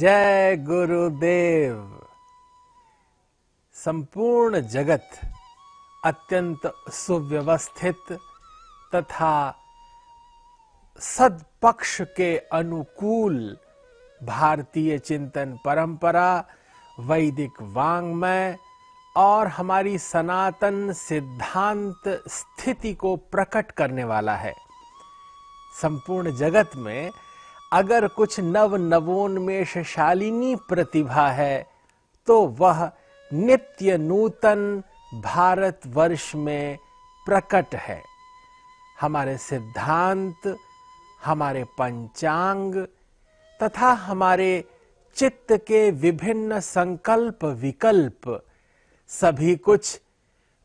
जय गुरुदेव। संपूर्ण जगत अत्यंत सुव्यवस्थित तथा सद्पक्ष के अनुकूल भारतीय चिंतन परंपरा, वैदिक वाङ्मय और हमारी सनातन सिद्धांत स्थिति को प्रकट करने वाला है। संपूर्ण जगत में अगर कुछ नवोन्मेषशालिनी प्रतिभा है तो वह नित्य नूतन भारतवर्ष में प्रकट है। हमारे सिद्धांत, हमारे पंचांग तथा हमारे चित्त के विभिन्न संकल्प विकल्प सभी कुछ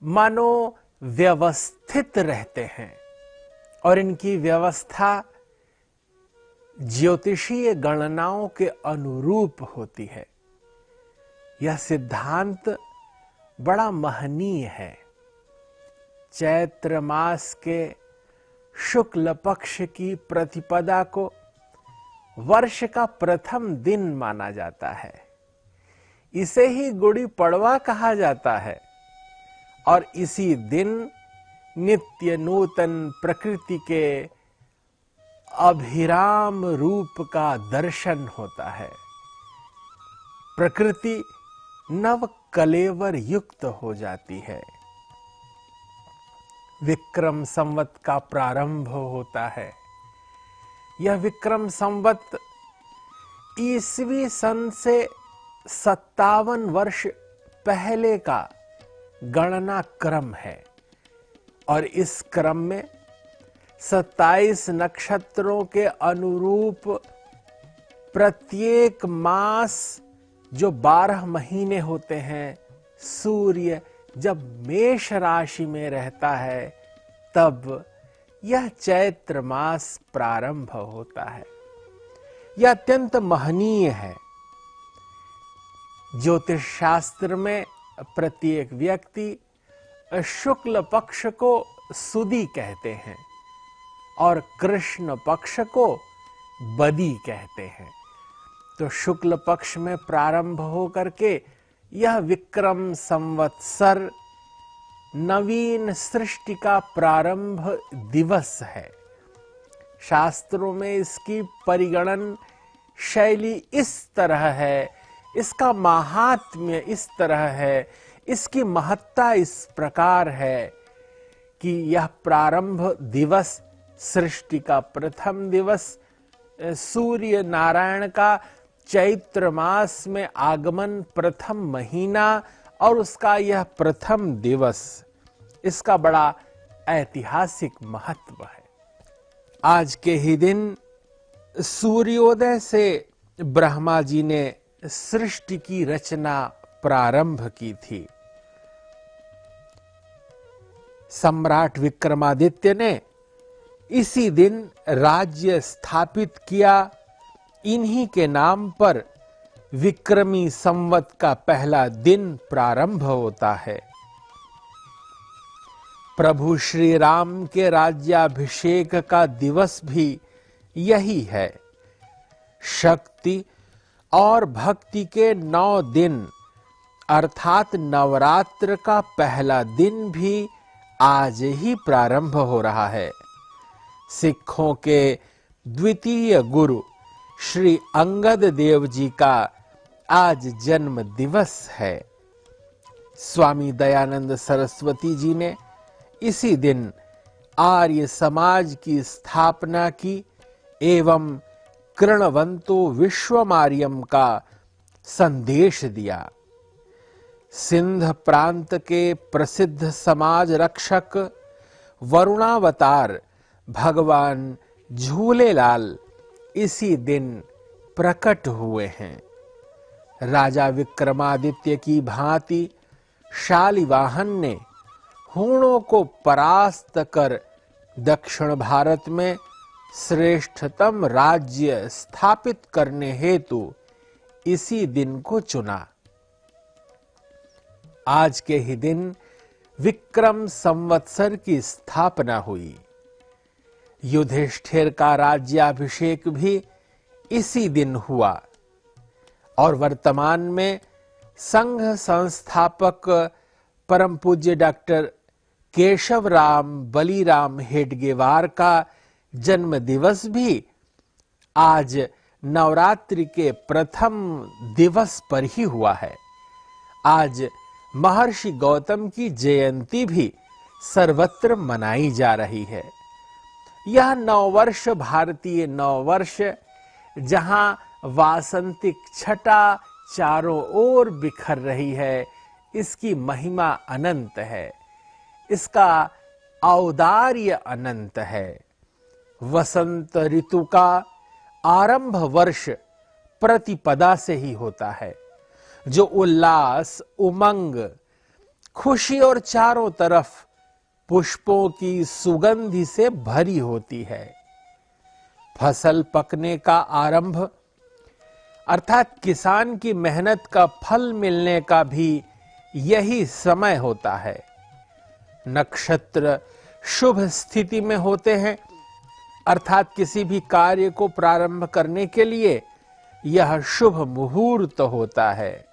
मानो व्यवस्थित रहते हैं और इनकी व्यवस्था ज्योतिषीय गणनाओं के अनुरूप होती है। यह सिद्धांत बड़ा महनीय है। चैत्र मास के शुक्ल पक्ष की प्रतिपदा को वर्ष का प्रथम दिन माना जाता है। इसे ही गुड़ी पड़वा कहा जाता है और इसी दिन नित्य नूतन प्रकृति के अभिराम रूप का दर्शन होता है। प्रकृति नव कलेवर युक्त हो जाती है। विक्रम संवत का प्रारंभ होता है। यह विक्रम संवत ईसवी सन से 57 वर्ष पहले का गणना क्रम है और इस क्रम में 27 नक्षत्रों के अनुरूप प्रत्येक मास जो 12 महीने होते हैं, सूर्य जब मेष राशि में रहता है तब यह चैत्र मास प्रारंभ होता है। यह अत्यंत महनीय है। ज्योतिष शास्त्र में प्रत्येक व्यक्ति शुक्ल पक्ष को सुदी कहते हैं और कृष्ण पक्ष को बदी कहते हैं। तो शुक्ल पक्ष में प्रारंभ होकर के यह विक्रम संवत्सर नवीन सृष्टि का प्रारंभ दिवस है। शास्त्रों में इसकी परिगणन शैली इस तरह है, इसका महात्म्य इस तरह है, इसकी महत्ता इस प्रकार है कि यह प्रारंभ दिवस, सृष्टि का प्रथम दिवस, सूर्य नारायण का चैत्र मास में आगमन, प्रथम महीना और उसका यह प्रथम दिवस, इसका बड़ा ऐतिहासिक महत्व है। आज के ही दिन सूर्योदय से ब्रह्मा जी ने सृष्टि की रचना प्रारंभ की थी। सम्राट विक्रमादित्य ने इसी दिन राज्य स्थापित किया। इन्हीं के नाम पर विक्रमी संवत का पहला दिन प्रारंभ होता है। प्रभु श्री राम के राज्याभिषेक का दिवस भी यही है। शक्ति और भक्ति के 9 दिन अर्थात नवरात्र का पहला दिन भी आज ही प्रारंभ हो रहा है। सिखों के द्वितीय गुरु श्री अंगद देव जी का आज जन्म दिवस है। स्वामी दयानंद सरस्वती जी ने इसी दिन आर्य समाज की स्थापना की एवं कृणवंतो विश्वमार्यम का संदेश दिया। सिंध प्रांत के प्रसिद्ध समाज रक्षक वरुणावतार भगवान झूलेलाल इसी दिन प्रकट हुए हैं। राजा विक्रमादित्य की भांति शालिवाहन ने हूणों को परास्त कर दक्षिण भारत में श्रेष्ठतम राज्य स्थापित करने हेतु इसी दिन को चुना। आज के ही दिन विक्रम संवत्सर की स्थापना हुई। युधिष्ठिर का राज्याभिषेक भी इसी दिन हुआ। और वर्तमान में संघ संस्थापक परम पूज्य डॉक्टर केशवराम बलिराम हेडगेवार का जन्म दिवस भी आज नवरात्रि के प्रथम दिवस पर ही हुआ है। आज महर्षि गौतम की जयंती भी सर्वत्र मनाई जा रही है। यह नववर्ष भारतीय नववर्ष, जहां वासंतिक छटा चारों ओर बिखर रही है, इसकी महिमा अनंत है, इसका औदार्य अनंत है। वसंत ऋतु का आरंभ वर्ष प्रतिपदा से ही होता है, जो उल्लास, उमंग, खुशी और चारों तरफ पुष्पों की सुगंधि से भरी होती है। फसल पकने का आरंभ अर्थात किसान की मेहनत का फल मिलने का भी यही समय होता है। नक्षत्र शुभ स्थिति में होते हैं, अर्थात किसी भी कार्य को प्रारंभ करने के लिए यह शुभ मुहूर्त होता है।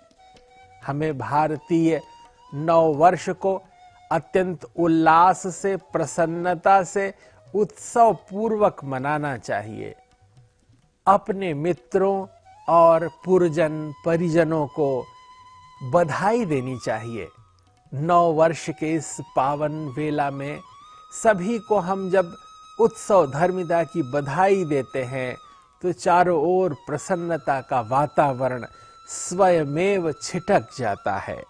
हमें भारतीय नव वर्ष को अत्यंत उल्लास से, प्रसन्नता से, उत्सव पूर्वक मनाना चाहिए। अपने मित्रों और पुरजन परिजनों को बधाई देनी चाहिए। नव वर्ष के इस पावन वेला में सभी को हम जब उत्सव धर्मिता की बधाई देते हैं तो चारों ओर प्रसन्नता का वातावरण स्वयमेव छिटक जाता है।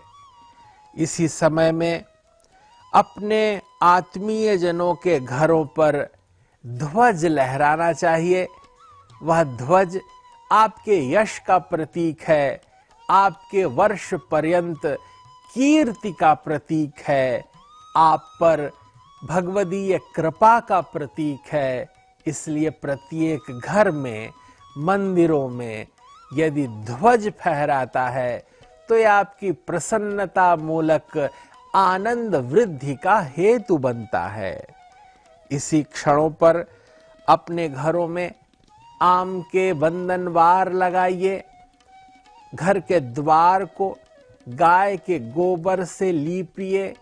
इसी समय में अपने आत्मीय जनों के घरों पर ध्वज लहराना चाहिए। वह ध्वज आपके यश का प्रतीक है, आपके वर्ष पर्यंत कीर्ति का प्रतीक है, आप पर भगवदीय कृपा का प्रतीक है। इसलिए प्रत्येक घर में, मंदिरों में यदि ध्वज फहराता है तो यह आपकी प्रसन्नता मूलक आनंद वृद्धि का हेतु बनता है। इसी क्षणों पर अपने घरों में आम के बंधनवार लगाइए। घर के द्वार को गाय के गोबर से लीपिए।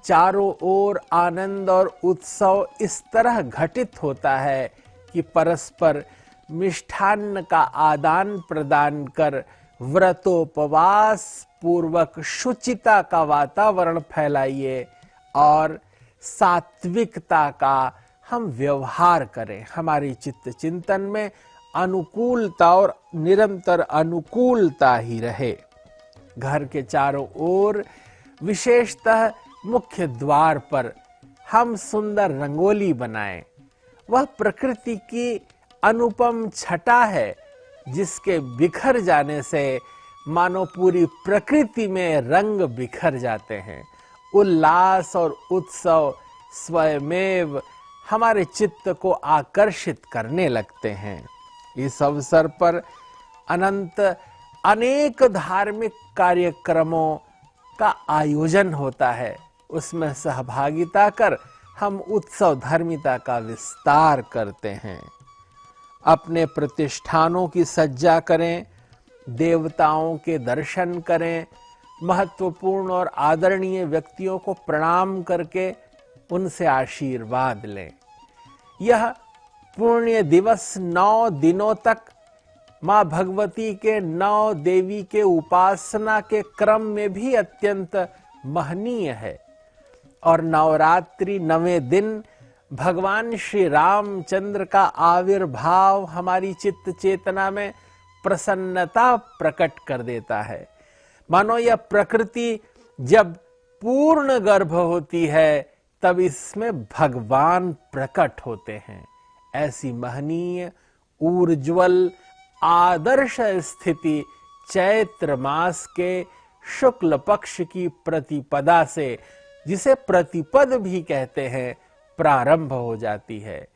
चारों ओर आनंद और उत्सव इस तरह घटित होता है कि परस्पर मिष्ठान्न का आदान प्रदान कर व्रतोपवास पूर्वक शुचिता का वातावरण फैलाइए और सात्विकता का हम व्यवहार करें। हमारी चित्त चिंतन में अनुकूलता और निरंतर अनुकूलता ही रहे। घर के चारों ओर, विशेषतः मुख्य द्वार पर हम सुंदर रंगोली बनाएं। वह प्रकृति की अनुपम छटा है, जिसके बिखर जाने से मानो पूरी प्रकृति में रंग बिखर जाते हैं। उल्लास और उत्सव स्वयमेव हमारे चित्त को आकर्षित करने लगते हैं। इस अवसर पर अनेक धार्मिक कार्यक्रमों का आयोजन होता है। उसमें सहभागिता कर हम उत्सव धर्मिता का विस्तार करते हैं। अपने प्रतिष्ठानों की सज्जा करें, देवताओं के दर्शन करें, महत्वपूर्ण और आदरणीय व्यक्तियों को प्रणाम करके उनसे आशीर्वाद लें। यह पुण्य दिवस 9 दिनों तक मां भगवती के 9 देवी के उपासना के क्रम में भी अत्यंत महनीय है। और नवरात्रि 9वें दिन भगवान श्री रामचंद्र का आविर्भाव हमारी चित्त चेतना में प्रसन्नता प्रकट कर देता है। मानो यह प्रकृति जब पूर्ण गर्भ होती है तब इसमें भगवान प्रकट होते हैं। ऐसी महनीय, ऊर्ज्वल, आदर्श स्थिति चैत्र मास के शुक्ल पक्ष की प्रतिपदा से, जिसे प्रतिपद भी कहते हैं, प्रारंभ हो जाती है।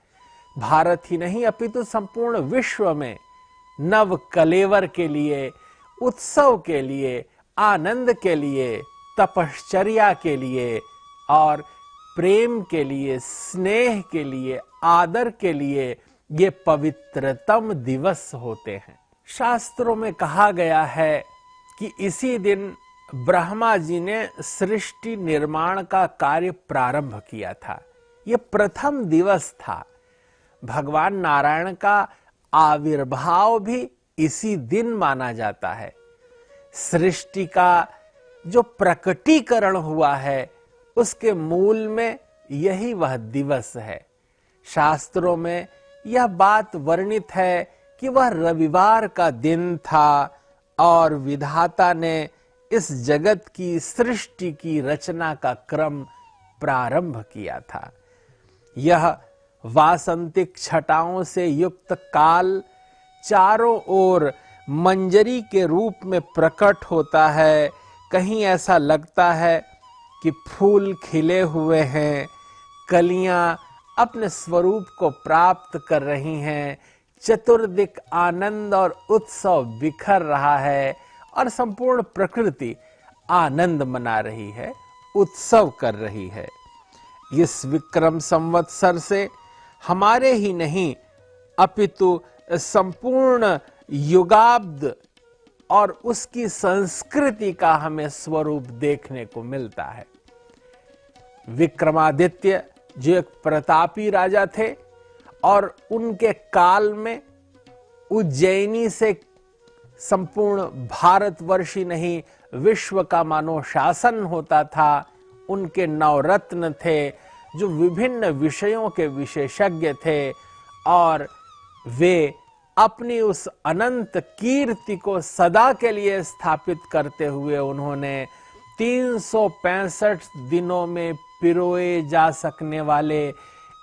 भारत ही नहीं अपितु संपूर्ण विश्व में नव कलेवर के लिए, उत्सव के लिए, आनंद के लिए, तपश्चर्या के लिए और प्रेम के लिए, स्नेह के लिए, आदर के लिए ये पवित्रतम दिवस होते हैं। शास्त्रों में कहा गया है कि इसी दिन ब्रह्मा जी ने सृष्टि निर्माण का कार्य प्रारंभ किया था। यह प्रथम दिवस था। भगवान नारायण का आविर्भाव भी इसी दिन माना जाता है। सृष्टि का जो प्रकटीकरण हुआ है उसके मूल में यही वह दिवस है। शास्त्रों में यह बात वर्णित है कि वह रविवार का दिन था और विधाता ने इस जगत की सृष्टि की रचना का क्रम प्रारंभ किया था। यह वासंतिक छटाओं से युक्त काल चारों ओर मंजरी के रूप में प्रकट होता है। कहीं ऐसा लगता है कि फूल खिले हुए हैं, कलियां अपने स्वरूप को प्राप्त कर रही हैं, चतुर्दिक आनंद और उत्सव बिखर रहा है और संपूर्ण प्रकृति आनंद मना रही है, उत्सव कर रही है। इस विक्रम संवत्सर से हमारे ही नहीं अपितु संपूर्ण युगाब्द और उसकी संस्कृति का हमें स्वरूप देखने को मिलता है। विक्रमादित्य जो एक प्रतापी राजा थे और उनके काल में उज्जैनी से संपूर्ण भारतवर्ष ही नहीं विश्व का मानो शासन होता था। उनके नवरत्न थे जो विभिन्न विषयों के विशेषज्ञ थे और वे अपनी उस अनंत कीर्ति को सदा के लिए स्थापित करते हुए उन्होंने 365 दिनों में पिरोए जा सकने वाले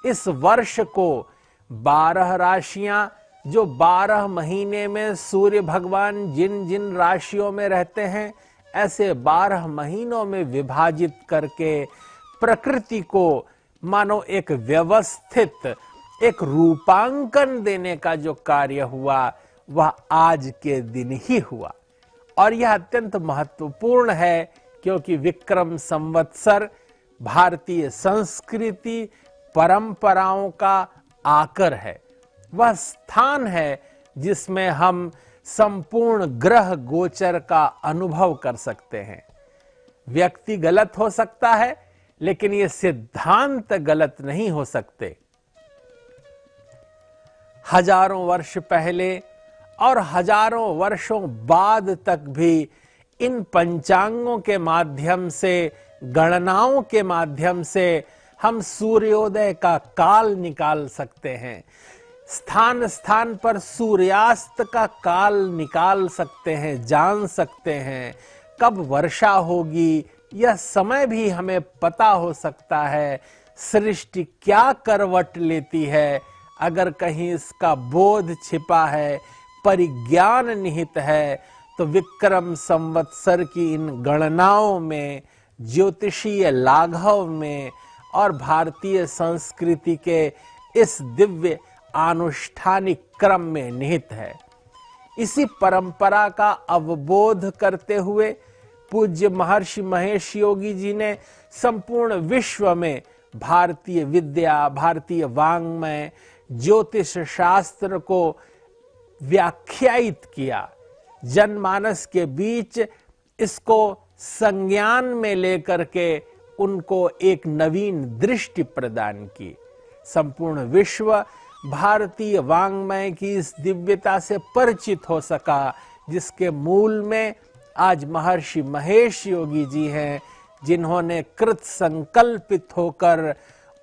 इस वर्ष को 12 राशियां जो 12 महीने में सूर्य भगवान जिन जिन राशियों में रहते हैं ऐसे 12 महीनों में विभाजित करके प्रकृति को मानो एक व्यवस्थित एक रूपांकन देने का जो कार्य हुआ वह आज के दिन ही हुआ। और यह अत्यंत महत्वपूर्ण है क्योंकि विक्रम संवत्सर भारतीय संस्कृति परंपराओं का आकर है। वह स्थान है जिसमें हम संपूर्ण ग्रह गोचर का अनुभव कर सकते हैं। व्यक्ति गलत हो सकता है लेकिन ये सिद्धांत गलत नहीं हो सकते। हजारों वर्ष पहले और हजारों वर्षों बाद तक भी इन पंचांगों के माध्यम से, गणनाओं के माध्यम से हम सूर्योदय का काल निकाल सकते हैं, स्थान स्थान पर सूर्यास्त का काल निकाल सकते हैं, जान सकते हैं। कब वर्षा होगी यह समय भी हमें पता हो सकता है। सृष्टि क्या करवट लेती है, अगर कहीं इसका बोध छिपा है, परिज्ञान निहित है, तो विक्रम संवत्सर की इन गणनाओं में, ज्योतिषीय लाघव में और भारतीय संस्कृति के इस दिव्य आनुष्ठानिक क्रम में निहित है। इसी परंपरा का अवबोध करते हुए पूज्य महर्षि महेश योगी जी ने संपूर्ण विश्व में भारतीय विद्या, भारतीय वांग्मय, ज्योतिष शास्त्र को व्याख्यायित किया। जनमानस के बीच इसको संज्ञान में लेकर के उनको एक नवीन दृष्टि प्रदान की। संपूर्ण विश्व भारतीय वांग्मय की इस दिव्यता से परिचित हो सका जिसके मूल में आज महर्षि महेश योगी जी हैं, जिन्होंने कृत संकल्पित होकर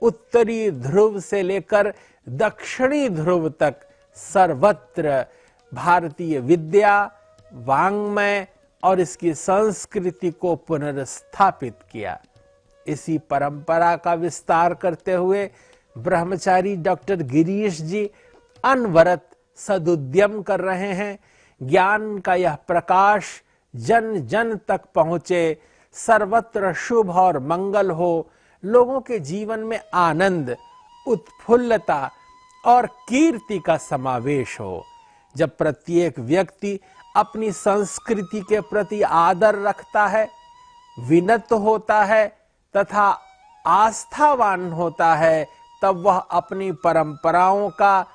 उत्तरी ध्रुव से लेकर दक्षिणी ध्रुव तक सर्वत्र भारतीय विद्या, वांग्मय और इसकी संस्कृति को पुनर्स्थापित किया। इसी परंपरा का विस्तार करते हुए ब्रह्मचारी डॉक्टर गिरीश जी अनवरत सदुद्यम कर रहे हैं। ज्ञान का यह प्रकाश जन जन तक पहुंचे, सर्वत्र शुभ और मंगल हो, लोगों के जीवन में आनंद, उत्फुल्लता और कीर्ति का समावेश हो। जब प्रत्येक व्यक्ति अपनी संस्कृति के प्रति आदर रखता है, विनत होता है तथा आस्थावान होता है, तब वह अपनी परंपराओं का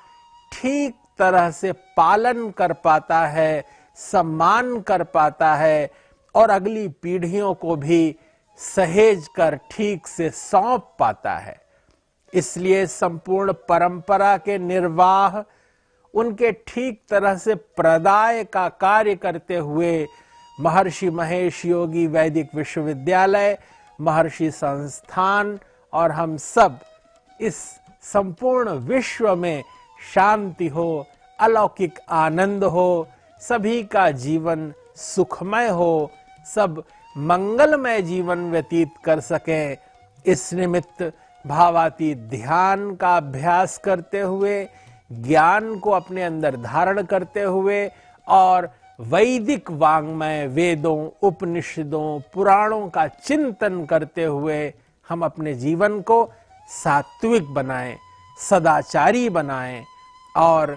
ठीक तरह से पालन कर पाता है, सम्मान कर पाता है और अगली पीढ़ियों को भी सहेज कर ठीक से सौंप पाता है। इसलिए संपूर्ण परंपरा के निर्वाह, उनके ठीक तरह से प्रदाय का कार्य करते हुए महर्षि महेश योगी वैदिक विश्वविद्यालय, महर्षि संस्थान और हम सब इस संपूर्ण विश्व में शांति हो, अलौकिक आनंद हो, सभी का जीवन सुखमय हो, सब मंगलमय जीवन व्यतीत कर सकें। इस निमित्त भावातीत ध्यान का अभ्यास करते हुए, ज्ञान को अपने अंदर धारण करते हुए और वैदिक वाङ्मय, वेदों, उपनिषदों, पुराणों का चिंतन करते हुए हम अपने जीवन को सात्विक बनाएं, सदाचारी बनाएं और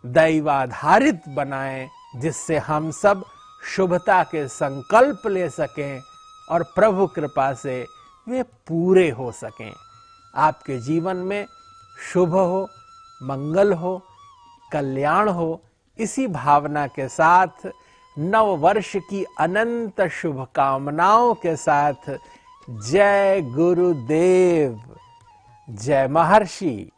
दैवाधारित बनाएं, जिससे हम सब शुभता के संकल्प ले सकें और प्रभु कृपा से वे पूरे हो सकें। आपके जीवन में शुभ हो, मंगल हो, कल्याण हो, इसी भावना के साथ नव वर्ष की अनंत शुभकामनाओं के साथ जय गुरुदेव, जय महर्षि।